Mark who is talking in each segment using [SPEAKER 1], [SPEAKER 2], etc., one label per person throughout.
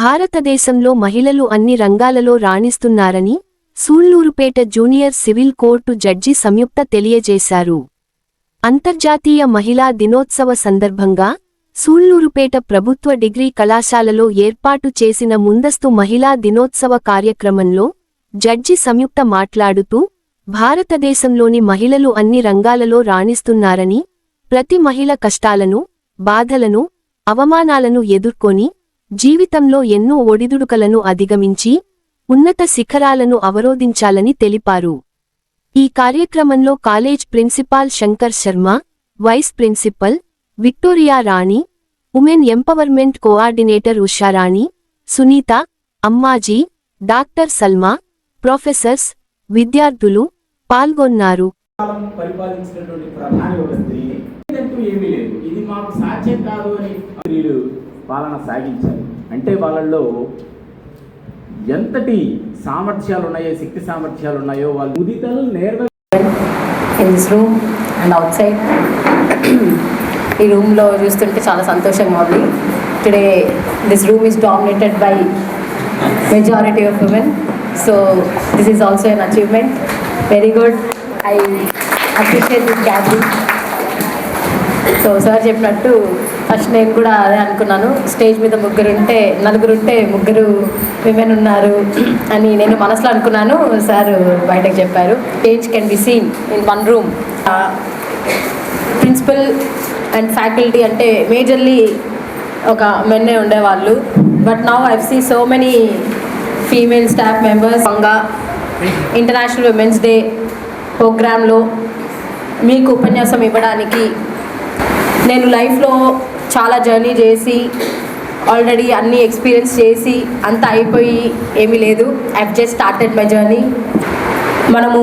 [SPEAKER 1] భారతదేశంలో మహిళలు అన్ని రంగాలలో రాణిస్తున్నారని Sullurpeta junior civil court judge Samyukta తెలియజేశారు. అంతర్జాతీయ మహిళా దినోత్సవ సందర్భంగా సూళ్లూరుపేట ప్రభుత్వ డిగ్రీ కళాశాలలో ఏర్పాటు చేసిన ముందస్తు మహిళా దినోత్సవ కార్యక్రమంలో జడ్జి సంయుక్త మాట్లాడుతూ, భారతదేశంలోని మహిళలు అన్ని రంగాలలో రాణిస్తున్నారని, ప్రతి మహిళ కష్టాలను, బాధలను, అవమానాలను ఎదుర్కొని జీవితంలో ఎన్నో ఒడిదుడుకలను అధిగమించి ఉన్నత శిఖరాలను అవరోధించాలని తెలిపారు. ఈ కార్యక్రమంలో college principal Shankar Sharma, vice principal Victoria Rani, women empowerment coordinator Usharani, Sunitha, Ammaji, doctor Salma, professors, విద్యార్థులు పాల్గొన్నారు.
[SPEAKER 2] పాలన సాగించారు అంటే వాళ్ళల్లో ఎంతటి సామర్థ్యాలు ఉన్నాయో, శక్తి సామర్థ్యాలు ఉన్నాయో వాళ్ళు ఉదితలు నేర్వ
[SPEAKER 3] in this room and outside. ఈ రూమ్లో చూస్తుంటే చాలా సంతోషంగా ఉంది. Today this room is dominated by majority of women, so this is also an achievement. Very good, I appreciate this gathering. So sir చెప్పినట్టు ఫస్ట్ నేను కూడా అదే అనుకున్నాను, స్టేజ్ మీద నలుగురుంటే ముగ్గురు విమెన్ ఉన్నారు అని నేను మనసులో అనుకున్నాను. సార్ బయటకు చెప్పారు, change can be seen in one room. Principal and faculty అంటే మేజర్లీ ఒక మెన్నే ఉండేవాళ్ళు, but now I see so many female staff members. International women's day ప్రోగ్రాంలో మీకు ఉపన్యాసం ఇవ్వడానికి నేను లైఫ్లో చాలా జర్నీ చేసి ఆల్రెడీ అన్నీ ఎక్స్పీరియన్స్ చేసి అంత అయిపోయి ఏమీ లేదు. I've just started my journey. మనము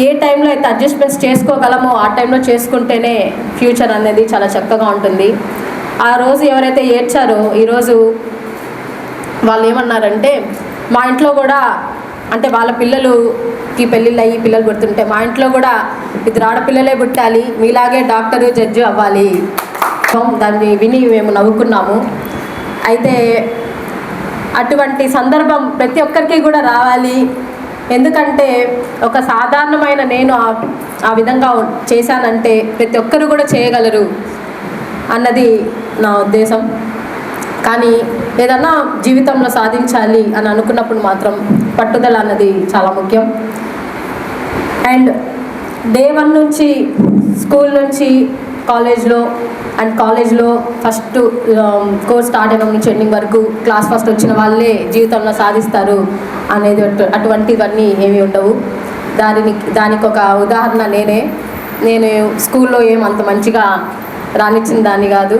[SPEAKER 3] ఏ టైంలో అయితే అడ్జస్ట్మెంట్స్ చేసుకోగలమో ఆ టైంలో చేసుకుంటేనే ఫ్యూచర్ అనేది చాలా చక్కగా ఉంటుంది. ఆ రోజు ఎవరైతే ఏడ్చారో ఈరోజు వాళ్ళు ఏమన్నారంటే, మా ఇంట్లో కూడా అంటే వాళ్ళ పిల్లలకి పెళ్ళిళ్ళు అయ్యి పిల్లలు పుడుతుంటే మా ఇంట్లో కూడా ఇద్దరు ఆడపిల్లలే పుట్టాలి, మీలాగే డాక్టరు జడ్జి అవ్వాలి. దాన్ని విని మేము నవ్వుకున్నాము. అయితే అటువంటి సందర్భం ప్రతి ఒక్కరికి కూడా రావాలి. ఎందుకంటే ఒక సాధారణమైన నేను ఆ విధంగా చేశానంటే ప్రతి ఒక్కరు కూడా చేయగలరు అన్నది నా ఉద్దేశం. కానీ ఏదన్నా జీవితంలో సాధించాలి అని అనుకున్నప్పుడు మాత్రం పట్టుదల అన్నది చాలా ముఖ్యం. అండ్ డే 1 నుంచి స్కూల్ నుంచి కాలేజ్లో ఫస్ట్ కోర్స్ స్టార్ట్ అయిన నుంచి ఎండింగ్ వరకు క్లాస్ ఫస్ట్ వచ్చిన వాళ్ళే జీవితంలో సాధిస్తారు అనేది అటువంటివన్నీ ఏమీ ఉండవు. దానికి ఒక ఉదాహరణ నేను స్కూల్లో ఏమంత మంచిగా రానిచ్చిన దాన్ని కాదు.